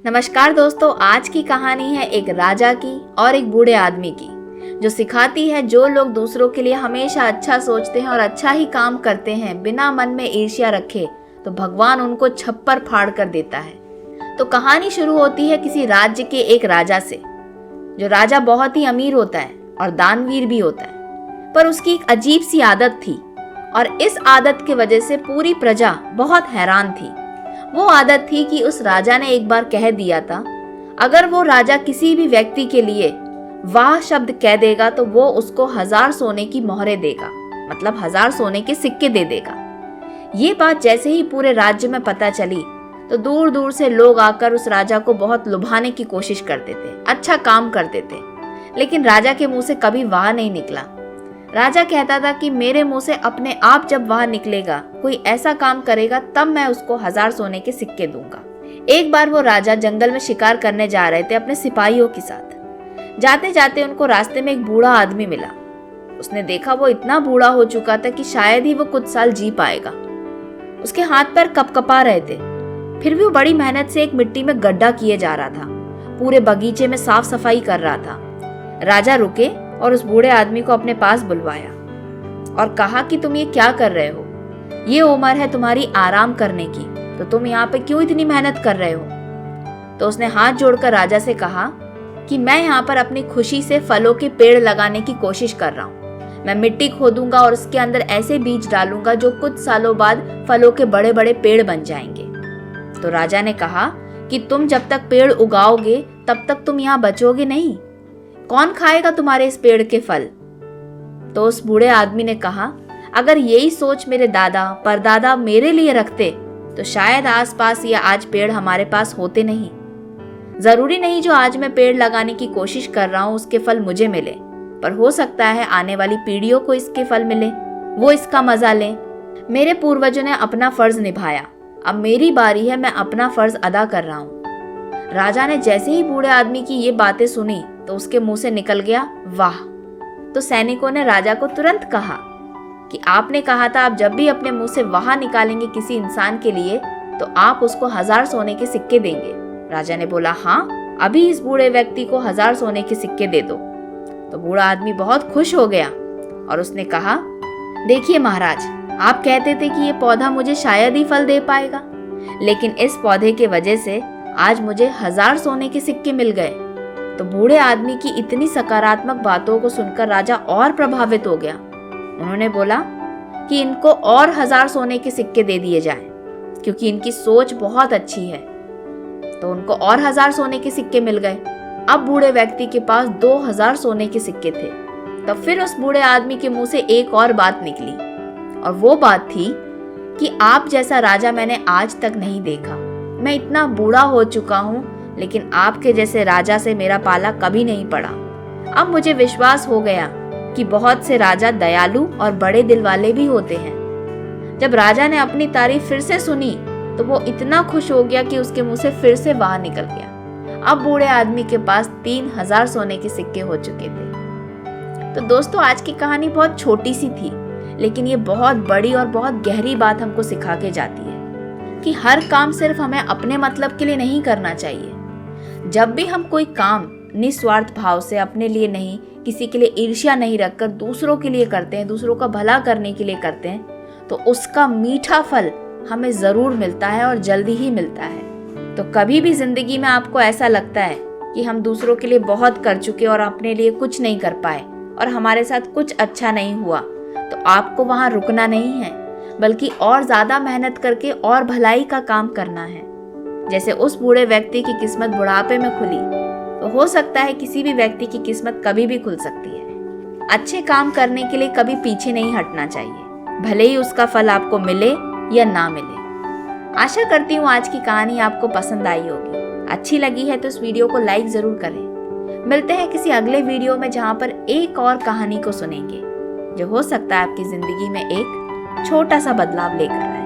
नमस्कार दोस्तों, आज की कहानी है एक राजा की और एक बूढ़े आदमी की, जो सिखाती है जो लोग दूसरों के लिए हमेशा अच्छा सोचते हैं और अच्छा ही काम करते हैं, बिना मन में ईर्ष्या रखे, तो भगवान उनको छप्पर फाड़ कर देता है। तो कहानी शुरू होती है किसी राज्य के एक राजा से। जो राजा बहुत ही अमीर होता है और दानवीर भी होता है, पर उसकी एक अजीब सी आदत थी और इस आदत की वजह से पूरी प्रजा बहुत हैरान थी। वो आदत थी कि उस राजा ने एक बार कह दिया था, अगर वो राजा किसी भी व्यक्ति के लिए वाह शब्द कह देगा तो वो उसको 1000 सोने की मोहरें देगा, मतलब 1000 सोने के सिक्के दे देगा। ये बात जैसे ही पूरे राज्य में पता चली तो दूर दूर से लोग आकर उस राजा को बहुत लुभाने की कोशिश करते थे, अच्छा काम करते थे, लेकिन राजा के मुंह से कभी वाह नहीं निकला। राजा कहता था कि मेरे मुंह से अपने आप जब वाह निकलेगा, कोई ऐसा काम करेगा, तब मैं उसको 1000 सोने के सिक्के दूंगा। एक बार वो राजा जंगल में शिकार करने जा रहे थे अपने सिपाहियों के साथ। जाते जाते उनको रास्ते में एक बूढ़ा आदमी मिला। उसने देखा वो इतना बूढ़ा हो चुका था कि शायद ही वो कुछ साल जी पाएगा। उसके हाथ पैर कपकपा रहे थे, फिर भी वो बड़ी मेहनत से एक मिट्टी में गड्ढा किए जा रहा था, पूरे बगीचे में साफ सफाई कर रहा था। राजा रुके और उस बूढ़े आदमी को अपने पास बुलवाया और कहा कि तुम ये क्या कर रहे हो? ये उम्र है तुम्हारी आराम करने की, तो तुम यहाँ पे क्यों इतनी मेहनत कर रहे हो? तो उसने हाथ जोड़कर राजा से कहा कि मैं यहाँ पर अपनी खुशी से फलों के पेड़ लगाने की कोशिश कर रहा हूँ। मैं मिट्टी खोदूंगा और उसके अंदर ऐसे बीज डालूंगा जो कुछ सालों बाद फलों के बड़े बड़े पेड़ बन जाएंगे। तो राजा ने कहा कि तुम जब तक पेड़ उगाओगे तब तक तुम यहाँ बचोगे नहीं। कौन खाएगा तुम्हारे इस पेड़ के फल? तो उस बूढ़े आदमी ने कहा, अगर यही सोच मेरे दादा परदादा मेरे लिए रखते तो शायद आसपास ये आज पेड़ हमारे पास होते नहीं। जरूरी नहीं जो आज मैं पेड़ लगाने की कोशिश कर रहा हूँ उसके फल मुझे मिले, पर हो सकता है आने वाली पीढ़ियों को इसके फल मिले, वो इसका मजा लें। मेरे पूर्वजों ने अपना फर्ज निभाया, अब मेरी बारी है, मैं अपना फर्ज अदा कर रहा हूँ। राजा ने जैसे ही बूढ़े आदमी की ये बातें सुनी तो उसके मुंह से निकल गया वाह। तो सैनिकों ने राजा को तुरंत कहा कि आपने कहा था आप जब भी अपने मुंह से वाह निकालेंगे किसी इंसान के लिए तो आप उसको 1000 सोने के सिक्के देंगे। राजा ने बोला, हाँ, अभी इस बूढ़े व्यक्ति को 1000 सोने के सिक्के दे दो। तो बूढ़ा आदमी बहुत खुश हो गया और उसने कहा, देखिए महाराज, आप कहते थे कि ये पौधा मुझे शायद ही फल दे पाएगा, लेकिन इस पौधे के वजह से आज मुझे 1000 सोने के सिक्के मिल गए। तो बूढ़े आदमी की इतनी सकारात्मक बातों को सुनकर राजा और प्रभावित हो गया। उन्होंने बोला कि इनको और 1000 सोने के सिक्के दे दिए जाएं, क्योंकि इनकी सोच बहुत अच्छी है। तो उनको और 1000 सोने के सिक्के मिल गए। अब बूढ़े व्यक्ति के पास 2000 सोने के सिक्के थे। तब फिर उस बूढ़े आदमी के मुंह से एक और बात निकली, और वो बात थी कि आप जैसा राजा मैंने आज तक नहीं देखा। मैं इतना बूढ़ा हो चुका हूँ, लेकिन आपके जैसे राजा से मेरा पाला कभी नहीं पड़ा। अब मुझे विश्वास हो गया कि बहुत से राजा दयालु और बड़े दिल वाले भी होते हैं। जब राजा ने अपनी तारीफ फिर से सुनी तो वो इतना खुश हो गया कि उसके मुंह से फिर से वाह निकल गया। अब बूढ़े आदमी के पास 3000 सोने के सिक्के हो चुके थे। तो दोस्तों, आज की कहानी बहुत छोटी सी थी, लेकिन ये बहुत बड़ी और बहुत गहरी बात हमको सिखा के जाती है कि हर काम सिर्फ हमें अपने मतलब के लिए नहीं करना चाहिए। जब भी हम कोई काम निस्वार्थ भाव से, अपने लिए नहीं, किसी के लिए ईर्ष्या नहीं रखकर दूसरों के लिए करते हैं, दूसरों का भला करने के लिए करते हैं, तो उसका मीठा फल हमें जरूर मिलता है और जल्दी ही मिलता है। तो कभी भी जिंदगी में आपको ऐसा लगता है कि हम दूसरों के लिए बहुत कर चुके और अपने लिए कुछ नहीं कर पाए और हमारे साथ कुछ अच्छा नहीं हुआ, तो आपको वहां रुकना नहीं है, बल्कि और ज्यादा मेहनत करके और भलाई का काम करना है। जैसे उस बूढ़े व्यक्ति की किस्मत बुढ़ापे में खुली, तो हो सकता है किसी भी व्यक्ति की किस्मत कभी भी खुल सकती है। अच्छे काम करने के लिए कभी पीछे नहीं हटना चाहिए, भले ही उसका फल आपको मिले या ना मिले। आशा करती हूँ आज की कहानी आपको पसंद आई होगी। अच्छी लगी है तो इस वीडियो को लाइक जरूर करें। मिलते हैं किसी अगले वीडियो में जहाँ पर एक और कहानी को सुनेंगे, जो हो सकता है आपकी जिंदगी में एक छोटा सा बदलाव लेकर आए।